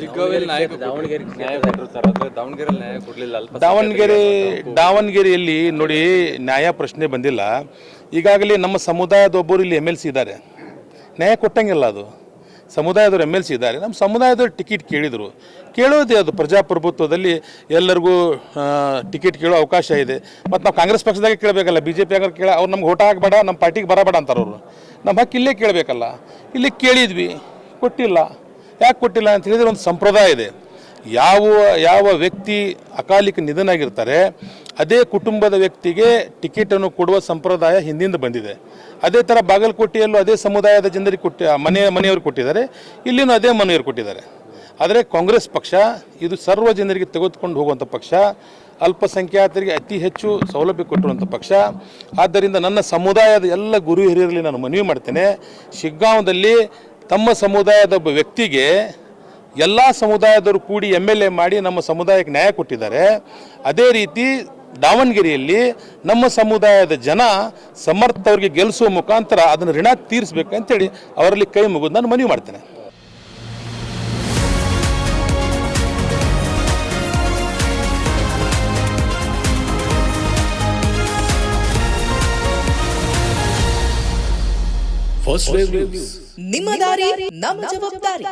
ಶಿಗ್ಗಾವಿಯಲ್ಲಿ ನ್ಯಾಯ ಕೊಟ್ಟರು ಸರ್, ಅದು ದಾವಣಗೆರೆಯಲ್ಲಿ ನ್ಯಾಯ ಕೊಡಲಿಲ್ಲ. ದಾವಣಗೆರೆಯಲ್ಲಿ ನೋಡಿ ನ್ಯಾಯ ಪ್ರಶ್ನೆ ಬಂದಿಲ್ಲ. ಈಗಾಗಲೇ ನಮ್ಮ ಸಮುದಾಯದ ಒಬ್ಬರು ಇಲ್ಲಿ MLC ಇದ್ದಾರೆ, ನ್ಯಾಯ ಕೊಟ್ಟಂಗಿಲ್ಲ. ಅದು ಸಮುದಾಯದವರು MLC ಇದ್ದಾರೆ, ನಮ್ಮ ಸಮುದಾಯದವ್ರು ಟಿಕೆಟ್ ಕೇಳಿದರು. ಕೇಳೋದೇ ಅದು ಪ್ರಜಾಪ್ರಭುತ್ವದಲ್ಲಿ ಎಲ್ಲರಿಗೂ ಟಿಕೆಟ್ ಕೇಳೋ ಅವಕಾಶ ಇದೆ. ಮತ್ತು ನಾವು ಕಾಂಗ್ರೆಸ್ ಪಕ್ಷದಾಗೆ ಕೇಳಬೇಕಲ್ಲ, BJP ಆಗ ಅವ್ರು ನಮ್ಗೆ ಓಟ್ ಹಾಕಬೇಡ, ನಮ್ಮ ಪಾರ್ಟಿಗೆ ಬರಬೇಡ ಅಂತಾರೆ ಅವರು. ನಮ್ಮ ಹಕ್ಕು ಇಲ್ಲೇ ಕೇಳಬೇಕಲ್ಲ. ಇಲ್ಲಿ ಕೇಳಿದ್ವಿ, ಕೊಟ್ಟಿಲ್ಲ. ಯಾಕೆ ಕೊಟ್ಟಿಲ್ಲ ಅಂತ ಹೇಳಿದರೆ ಒಂದು ಸಂಪ್ರದಾಯ ಇದೆ. ಯಾವ ವ್ಯಕ್ತಿ ಅಕಾಲಿಕ ನಿಧನಾಗಿರ್ತಾರೆ ಅದೇ ಕುಟುಂಬದ ವ್ಯಕ್ತಿಗೆ ಟಿಕೆಟನ್ನು ಕೊಡುವ ಸಂಪ್ರದಾಯ ಹಿಂದಿಂದ ಬಂದಿದೆ. ಅದೇ ಥರ ಬಾಗಲಕೋಟೆಯಲ್ಲೂ ಅದೇ ಸಮುದಾಯದ ಜನರಿಗೆ ಮನೆಯವರು ಕೊಟ್ಟಿದ್ದಾರೆ, ಇಲ್ಲಿನೂ ಅದೇ ಮನೆಯವರು ಕೊಟ್ಟಿದ್ದಾರೆ. ಆದರೆ ಕಾಂಗ್ರೆಸ್ ಪಕ್ಷ ಇದು ಸರ್ವ ಜನರಿಗೆ ತೆಗೆದುಕೊಂಡು ಹೋಗುವಂಥ ಪಕ್ಷ, ಅಲ್ಪಸಂಖ್ಯಾತರಿಗೆ ಅತಿ ಹೆಚ್ಚು ಸೌಲಭ್ಯ ಕೊಟ್ಟಿರುವಂಥ ಪಕ್ಷ. ಆದ್ದರಿಂದ ನನ್ನ ಸಮುದಾಯದ ಎಲ್ಲ ಗುರು ಹಿರಿಯರಲ್ಲಿ ನಾನು ಮನವಿ ಮಾಡ್ತೇನೆ, ಶಿಗ್ಗಾಂವದಲ್ಲಿ ತಮ್ಮ ಸಮುದಾಯದ ಒಬ್ಬ ವ್ಯಕ್ತಿಗೆ ಎಲ್ಲ ಸಮುದಾಯದವರು ಕೂಡಿ MLA ಮಾಡಿ ನಮ್ಮ ಸಮುದಾಯಕ್ಕೆ ನ್ಯಾಯ ಕೊಟ್ಟಿದ್ದಾರೆ. ಅದೇ ರೀತಿ ದಾವಣಗೆರೆಯಲ್ಲಿ ನಮ್ಮ ಸಮುದಾಯದ ಜನ ಸಮರ್ಥವ್ರಿಗೆ ಗೆಲ್ಲಿಸುವ ಮುಖಾಂತರ ಅದನ್ನು ಋಣ ತೀರಿಸಬೇಕಂತೇಳಿ ಅವರಲ್ಲಿ ಕೈ ಮುಗಿದು ನಾನು ಮನವಿ ಮಾಡ್ತೇನೆ. ನಿಮ್ಮ ದಾರಿ ನಮ್ಮ ಜವಾಬ್ದಾರಿ.